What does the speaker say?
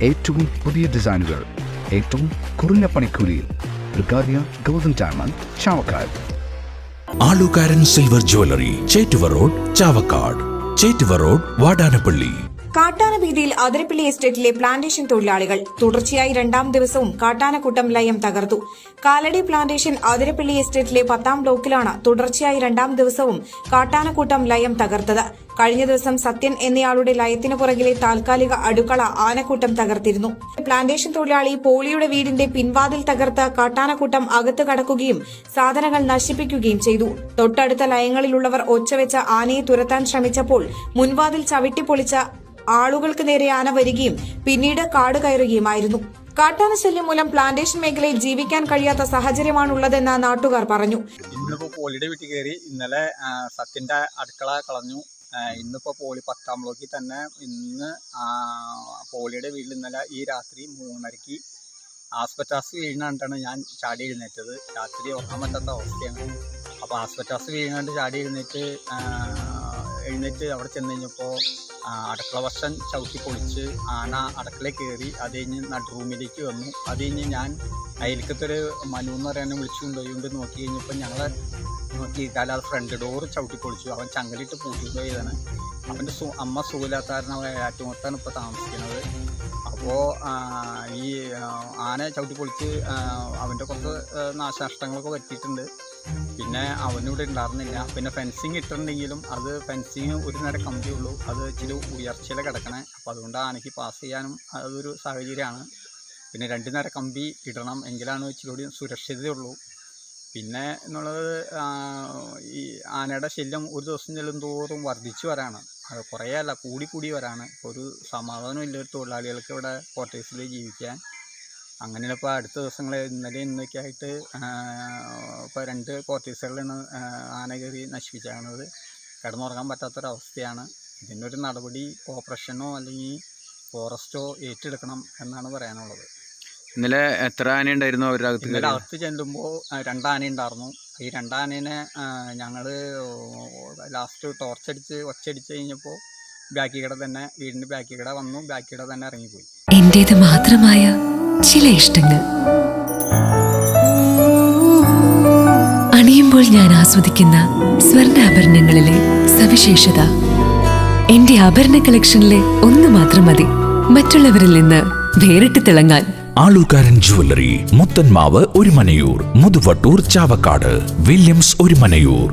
ഏറ്റവും പുതിയ ഡിസൈനുകൾ ഏറ്റവും കുറഞ്ഞ പണിക്കൂലിയിൽ. ബ്രിഗാദിയ ഗോൾഡൻ ഡയമണ്ട്, ചാവക്കാട്. ആലുകാരൻ silver jewellery, Chettuva road, Chavakkad. Chettuva road, Vatanappally. കാട്ടാനബീതിയിൽ അതിരപ്പള്ളി എസ്റ്റേറ്റിലെ പ്ലാന്റേഷൻ തൊഴിലാളികൾ തുടർച്ചയായി 2ാം ദിവസവും കാട്ടാനക്കൂട്ടം ലയം തകർത്തു. കാലടി പ്ലാന്റേഷൻ അതിരപ്പള്ളി എസ്റ്റേറ്റിലെ 10ാം ബ്ലോക്കിലാണ് തുടർച്ചയായി 2ാം ദിവസവും കാട്ടാനക്കൂട്ടം ലയം തകർത്തത്. കഴിഞ്ഞ ദിവസം സത്യൻ എന്നയാളുടെ ലയത്തിനു പുറകിലെ താൽക്കാലിക അടുക്കള ആനക്കൂട്ടം തകർത്തിരുന്നു. പ്ലാന്റേഷൻ തൊഴിലാളി പോളിയുടെ വീടിന്റെ പിൻവാതിൽ തകർത്ത് കാട്ടാനക്കൂട്ടം അകത്ത് കടക്കുകയും സാധനങ്ങൾ നശിപ്പിക്കുകയും ചെയ്തു. തൊട്ടടുത്ത ലയങ്ങളിലുള്ളവർ ഒച്ചവെച്ച ആനയെ തുരത്താൻ ശ്രമിച്ചപ്പോൾ മുൻവാതിൽ ചവിട്ടിപ്പൊളിച്ച ആളുകൾക്ക് നേരെ ആന വരികയും പിന്നീട് കാട് കയറുകയുമായിരുന്നു. കാട്ടാന ശല്യം മൂലം പ്ലാന്റേഷൻ മേഖലയിൽ ജീവിക്കാൻ കഴിയാത്ത സാഹചര്യമാണുള്ളതെന്ന് നാട്ടുകാർ പറഞ്ഞു. ഇന്നിപ്പോ പോളിയുടെ വീട്ടിൽ കയറി, ഇന്നലെ സത്യന്റെ അടുക്കള കളഞ്ഞു. ഇന്നിപ്പോ പോളി 10ാം ബ്ലോക്കിൽ തന്നെ. ഇന്ന് പോളിയുടെ വീട്ടിൽ ഇന്നലെ ഈ രാത്രി 3:30 ആസ്പെറ്റാസ് വീണിട്ടാണ് ഞാൻ ചാടി എഴുന്നേറ്റത്. രാത്രി ഉറങ്ങാൻ പറ്റാത്ത അവസ്ഥയാണ്. അപ്പോൾ ആസ്പെറ്റാസ് വീണാണ്ട് ചാടി എഴുന്നേറ്റ് അവിടെ ചെന്ന് കഴിഞ്ഞപ്പോൾ അടുക്കള വശം ചവിട്ടി പൊളിച്ച് ആന അടുക്കളയിൽ കയറി. അത് കഴിഞ്ഞ് നടുറൂമിലേക്ക് വന്നു. അത് കഴിഞ്ഞ് ഞാൻ അയൽക്കത്തൊരു മനു എന്ന് പറയാനും വിളിച്ചു കൊണ്ടുപോയി നോക്കി കഴിഞ്ഞപ്പോൾ ഞങ്ങൾ നോക്കിയിട്ടാൽ അത് ഫ്രണ്ട് ഡോറ് ചവിട്ടി പൊളിച്ചു. അവൻ ചങ്ങലിട്ട് പൂട്ടിപ്പോയതാണ്. അവൻ്റെ അമ്മ സുഖമില്ലാത്ത കാരണം ഏറ്റുമുത്താണ് ഇപ്പോൾ താമസിക്കുന്നത്. അപ്പോൾ ഈ ആന ചവിട്ടി പൊളിച്ച് അവൻ്റെ കുറച്ച് നാശനഷ്ടങ്ങളൊക്കെ പറ്റിയിട്ടുണ്ട്. പിന്നെ അവനിവിടെ ഉണ്ടായിരുന്നില്ല. പിന്നെ ഫെൻസിങ് ഇട്ടിട്ടുണ്ടെങ്കിലും അത് ഫെൻസിങ് ഒരു നേരം കമ്പിയുള്ളൂ, അത് ഇച്ചിരി ഉയർച്ചയിൽ കിടക്കണേ. അപ്പോൾ അതുകൊണ്ട് ആനയ്ക്ക് പാസ് ചെയ്യാനും അതൊരു സാഹചര്യമാണ്. പിന്നെ 2 നേരം കമ്പി ഇടണം, എങ്കിലാണ് ഇച്ചിരി കൂടി സുരക്ഷിതയുള്ളൂ. പിന്നെ എന്നുള്ളത് ഈ ആനയുടെ ശല്യം ഒരു ദിവസം ചെല്ലുന്തോറും വർദ്ധിച്ചു വരാണ്. അത് കുറേ അല്ല, കൂടി വരാണ്. ഇപ്പോൾ ഒരു സമാധാനം ഇല്ല തൊഴിലാളികൾക്ക് ഇവിടെ ക്വാർട്ടേഴ്സിൽ ജീവിക്കാൻ. അങ്ങനെ ഇപ്പോൾ അടുത്ത ദിവസങ്ങളിൽ ഇന്നലെ ഇന്നൊക്കെ ആയിട്ട് ഇപ്പോൾ 2 ക്വാർട്ടേഴ്സുകളിലാണ് ആന കയറി നശിപ്പിച്ചാകുന്നത്. കിടന്നുറങ്ങാൻ പറ്റാത്തൊരവസ്ഥയാണ്. ഇതിനൊരു നടപടി കോർപ്പറേഷനോ അല്ലെങ്കിൽ ഫോറസ്റ്റോ ഏറ്റെടുക്കണം എന്നാണ് പറയാനുള്ളത്. ഇന്നലെ എത്ര ആന ഉണ്ടായിരുന്നു അവരകത്ത്? ഇന്നലെ അകത്ത് ചെല്ലുമ്പോൾ 2 ആന ഉണ്ടായിരുന്നു. ഈ 2 ആനേനെ ഞങ്ങൾ ലാസ്റ്റ് ഒച്ചടിച്ച് കഴിഞ്ഞപ്പോൾ ബാക്കിക്കട തന്നെ, വീടിൻ്റെ ബാക്കിക്കട വന്നു, ബാക്കിക്കട തന്നെ ഇറങ്ങിപ്പോയി. എന്റേത് മാത്രമായ ചില ഇഷ്ടങ്ങൾ അണിയുമ്പോൾ ഞാൻ ആസ്വദിക്കുന്ന സ്വർണ്ണാഭരണങ്ങളിലെ സവിശേഷത. എന്റെ ആഭരണ കളക്ഷനിലെ ഒന്ന് മാത്രം മതി മറ്റുള്ളവരിൽ നിന്ന് വേറിട്ട് തിളങ്ങാൻ. ആലുകാരൻ ജ്വല്ലറി, മുത്തൻമാവ്, ഒരുമനയൂർ, മുതുവട്ടൂർ, ചാവക്കാട്, വില്യംസ്, ഒരുമനയൂർ.